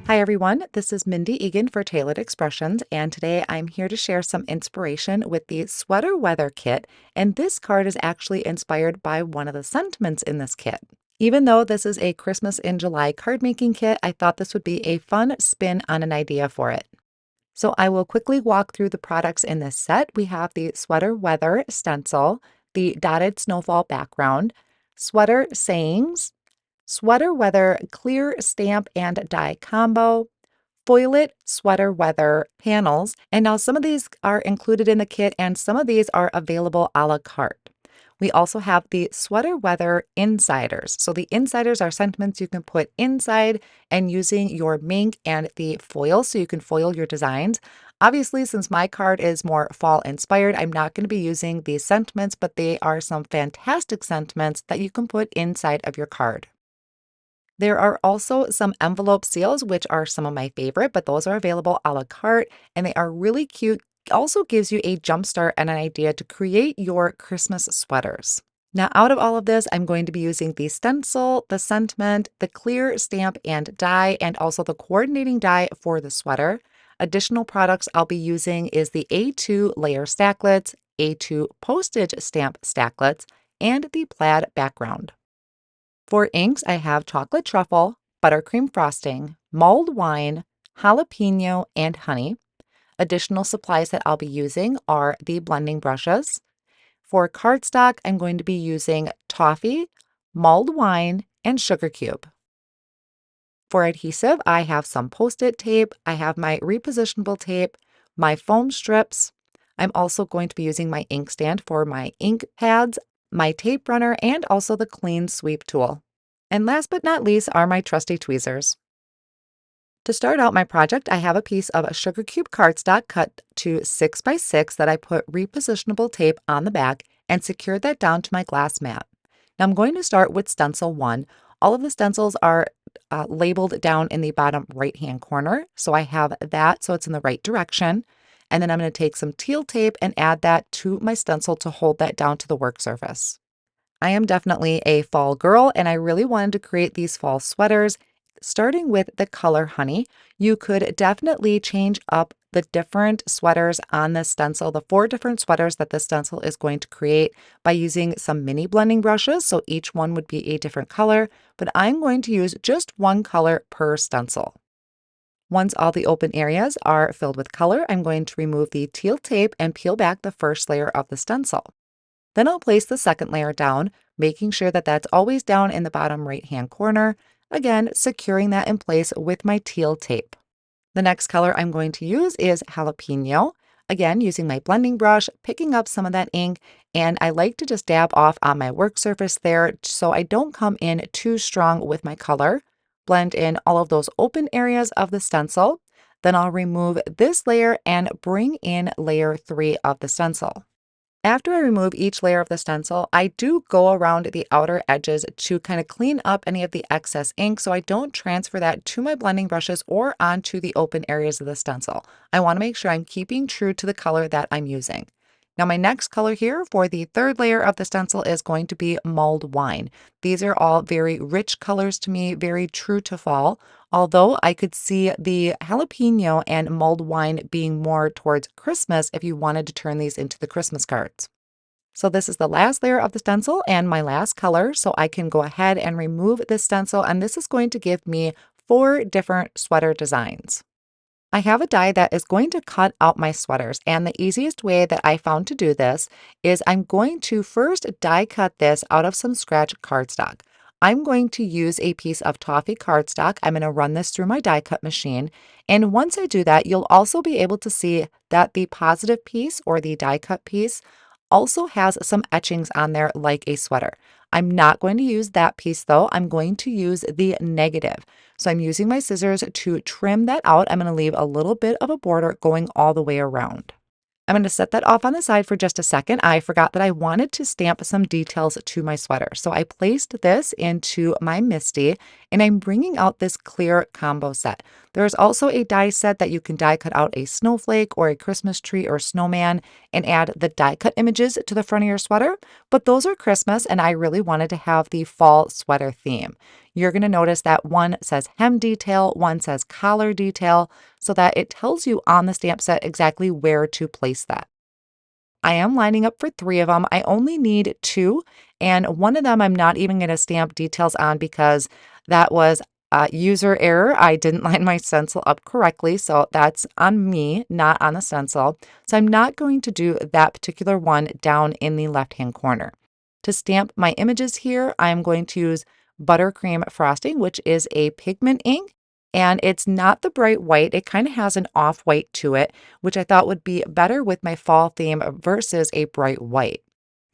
Hi everyone, this is Mindy Eggen for Tailored Expressions, and today I'm here to share some inspiration with the Sweater Weather Kit, and this card is actually inspired by one of the sentiments in this kit. Even though this is a Christmas in July card making kit, I thought this would be a fun spin on an idea for it. So I will quickly walk through the products in this set. We have the Sweater Weather stencil, the dotted snowfall background, sweater sayings, Sweater Weather Clear Stamp and Die Combo, Foil It Sweater Weather panels. And now some of these are included in the kit and some of these are available a la carte. We also have the Sweater Weather Insiders. So the insiders are sentiments you can put inside and using your mink and the foil so you can foil your designs. Obviously, since my card is more fall inspired, I'm not going to be using these sentiments, but they are some fantastic sentiments that you can put inside of your card. There are also some envelope seals, which are some of my favorite, but those are available a la carte and they are really cute. Also gives you a jump start and an idea to create your Christmas sweaters. Now, out of all of this, I'm going to be using the stencil, the sentiment, the clear stamp and die, and also the coordinating die for the sweater. Additional products I'll be using is the A2 layer stacklets, A2 postage stamp stacklets, and the plaid background. For inks, I have chocolate truffle, buttercream frosting, mulled wine, jalapeno, and honey. Additional supplies that I'll be using are the blending brushes. For cardstock, I'm going to be using toffee, mulled wine, and sugar cube. For adhesive, I have some Post-it tape, I have my repositionable tape, my foam strips. I'm also going to be using my ink stand for my ink pads, my tape runner, and also the clean sweep tool. And last but not least are my trusty tweezers. To start out my project, I have a piece of sugar cube cardstock cut to 6 by 6 that I put repositionable tape on the back and secured that down to my glass mat. Now I'm going to start with stencil 1. All of the stencils are labeled down in the bottom right-hand corner, so I have that so it's in the right direction. And then I'm going to take some teal tape and add that to my stencil to hold that down to the work surface. I am definitely a fall girl and I really wanted to create these fall sweaters. Starting with the color honey, you could definitely change up the different sweaters on this stencil, the 4 different sweaters that the stencil is going to create by using some mini blending brushes. So each one would be a different color, but I'm going to use just one color per stencil. Once all the open areas are filled with color, I'm going to remove the teal tape and peel back the first layer of the stencil. Then I'll place the second layer down, making sure that that's always down in the bottom right-hand corner, again, securing that in place with my teal tape. The next color I'm going to use is jalapeno, again, using my blending brush, picking up some of that ink, and I like to just dab off on my work surface there so I don't come in too strong with my color. Blend in all of those open areas of the stencil. Then I'll remove this layer and bring in layer 3 of the stencil. After I remove each layer of the stencil, I do go around the outer edges to kind of clean up any of the excess ink so I don't transfer that to my blending brushes or onto the open areas of the stencil. I want to make sure I'm keeping true to the color that I'm using. Now my next color here for the third layer of the stencil is going to be mulled wine. These are all very rich colors to me, very true to fall, although I could see the jalapeno and mulled wine being more towards Christmas if you wanted to turn these into the Christmas cards. So this is the last layer of the stencil and my last color, so I can go ahead and remove this stencil, and this is going to give me 4 different sweater designs. I have a die that is going to cut out my sweaters, and the easiest way that I found to do this is I'm going to first die cut this out of some scratch cardstock. I'm going to use a piece of toffee cardstock. I'm going to run this through my die cut machine, and once I do that, you'll also be able to see that the positive piece or the die cut piece also has some etchings on there like a sweater. I'm not going to use that piece though. I'm going to use the negative. So I'm using my scissors to trim that out. I'm going to leave a little bit of a border going all the way around. I'm going to set that off on the side for just a second. I forgot that I wanted to stamp some details to my sweater. So I placed this into my Misty and I'm bringing out this clear combo set. There's also a die set that you can die cut out a snowflake or a Christmas tree or snowman and add the die cut images to the front of your sweater. But those are Christmas and I really wanted to have the fall sweater theme. you're going to notice that one says hem detail, one says collar detail, so that it tells you on the stamp set exactly where to place that. I am lining up for 3 of them. I only need 2, and one of them I'm not even gonna stamp details on because that was a user error. I didn't line my stencil up correctly, so that's on me, not on the stencil. So I'm not going to do that particular one down in the left-hand corner. To stamp my images here, I'm going to use buttercream frosting, which is a pigment ink, and it's not the bright white. It kind of has an off-white to it, which I thought would be better with my fall theme versus a bright white.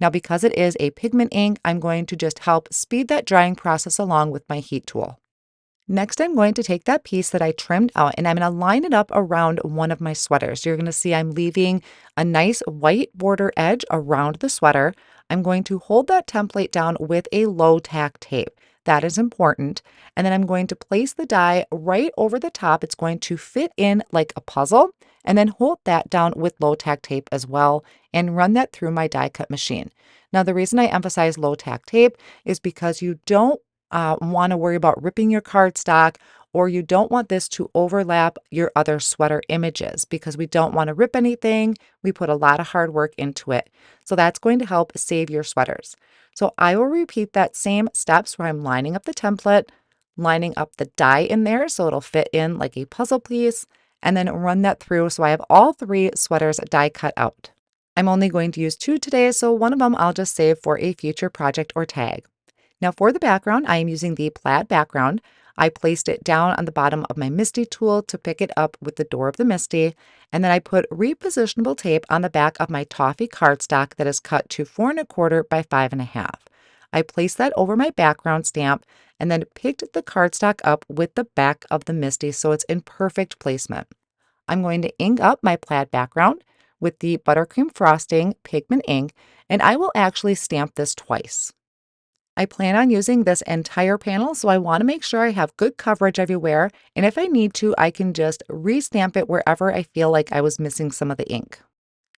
Now, because it is a pigment ink, I'm going to just help speed that drying process along with my heat tool. Next, I'm going to take that piece that I trimmed out and I'm going to line it up around one of my sweaters. You're going to see I'm leaving a nice white border edge around the sweater. I'm going to hold that template down with a low tack tape. That is important. And then I'm going to place the die right over the top. It's going to fit in like a puzzle, and then hold that down with low tack tape as well and run that through my die cut machine. Now, the reason I emphasize low tack tape is because you don't want to worry about ripping your cardstock, or you don't want this to overlap your other sweater images because we don't want to rip anything. We put a lot of hard work into it. So that's going to help save your sweaters. So I will repeat that same steps where I'm lining up the template, lining up the die in there so it'll fit in like a puzzle piece, and then run that through so I have all 3 sweaters die cut out. I'm only going to use 2 today, so one of them I'll just save for a future project or tag. Now for the background, I am using the plaid background. I placed it down on the bottom of my Misty tool to pick it up with the door of the Misty, and then I put repositionable tape on the back of my toffee cardstock that is cut to 4¼ by 5½. I placed that over my background stamp and then picked the cardstock up with the back of the Misty so it's in perfect placement. I'm going to ink up my plaid background with the buttercream frosting pigment ink, and I will actually stamp this twice. I plan on using this entire panel, so I want to make sure I have good coverage everywhere, and if I need to, I can just re-stamp it wherever I feel like I was missing some of the ink.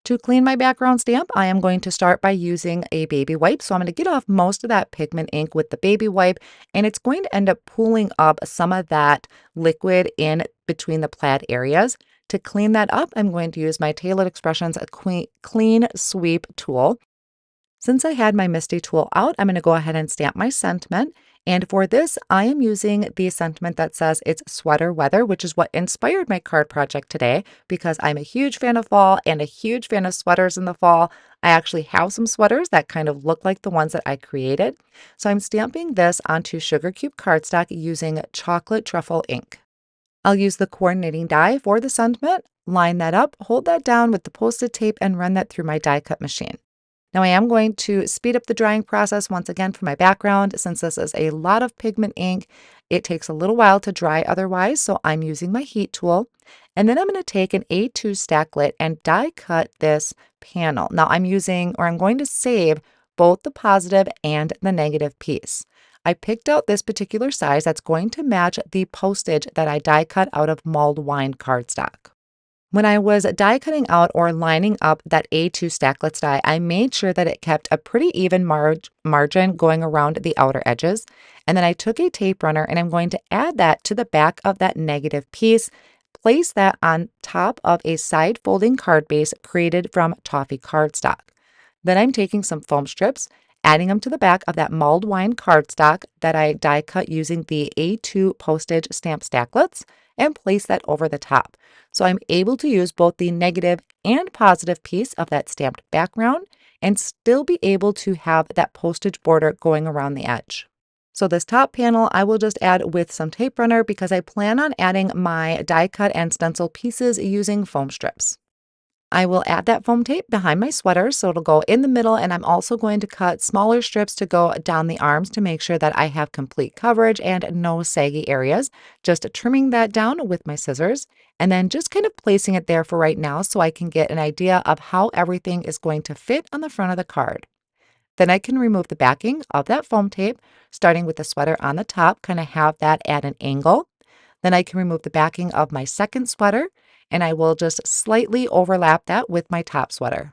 To clean my background stamp, I am going to start by using a baby wipe. So I'm going to get off most of that pigment ink with the baby wipe, and it's going to end up pooling up some of that liquid in between the plaid areas. To clean that up, I'm going to use my Tailored Expressions Clean Sweep tool. Since I had my Misty tool out, I'm going to go ahead and stamp my sentiment. And for this, I am using the sentiment that says it's sweater weather, which is what inspired my card project today because I'm a huge fan of fall and a huge fan of sweaters in the fall. I actually have some sweaters that kind of look like the ones that I created. So I'm stamping this onto sugar cube cardstock using chocolate truffle ink. I'll use the coordinating die for the sentiment, line that up, hold that down with the Post-it tape, and run that through my die cut machine. Now I am going to speed up the drying process once again for my background. Since this is a lot of pigment ink, it takes a little while to dry otherwise, so I'm using my heat tool. And then I'm going to take an A2 stacklet and die cut this panel. Now I'm going to save both the positive and the negative piece. I picked out this particular size that's going to match the postage that I die cut out of mulled wine cardstock. When I was die cutting out or lining up that A2 stacklets die, I made sure that it kept a pretty even margin going around the outer edges. And then I took a tape runner and I'm going to add that to the back of that negative piece, place that on top of a side folding card base created from toffee cardstock. Then I'm taking some foam strips, adding them to the back of that mulled wine cardstock that I die cut using the A2 postage stamp stacklets, and place that over the top. So I'm able to use both the negative and positive piece of that stamped background and still be able to have that postage border going around the edge. So this top panel I will just add with some tape runner because I plan on adding my die cut and stencil pieces using foam strips. I will add that foam tape behind my sweater so it'll go in the middle, and I'm also going to cut smaller strips to go down the arms to make sure that I have complete coverage and no saggy areas. Just trimming that down with my scissors and then just kind of placing it there for right now so I can get an idea of how everything is going to fit on the front of the card. Then I can remove the backing of that foam tape, starting with the sweater on the top, kind of have that at an angle. Then I can remove the backing of my second sweater, and I will just slightly overlap that with my top sweater.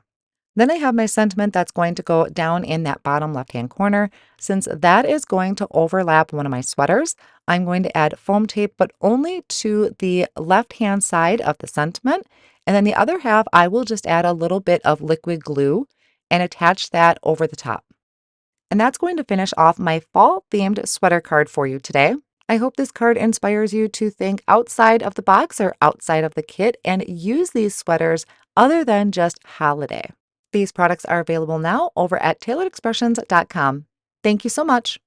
Then I have my sentiment that's going to go down in that bottom left-hand corner. Since that is going to overlap one of my sweaters, I'm going to add foam tape, but only to the left-hand side of the sentiment. And then the other half, I will just add a little bit of liquid glue and attach that over the top. And that's going to finish off my fall-themed sweater card for you today. I hope this card inspires you to think outside of the box or outside of the kit and use these sweaters other than just holiday. These products are available now over at tailoredexpressions.com. Thank you so much.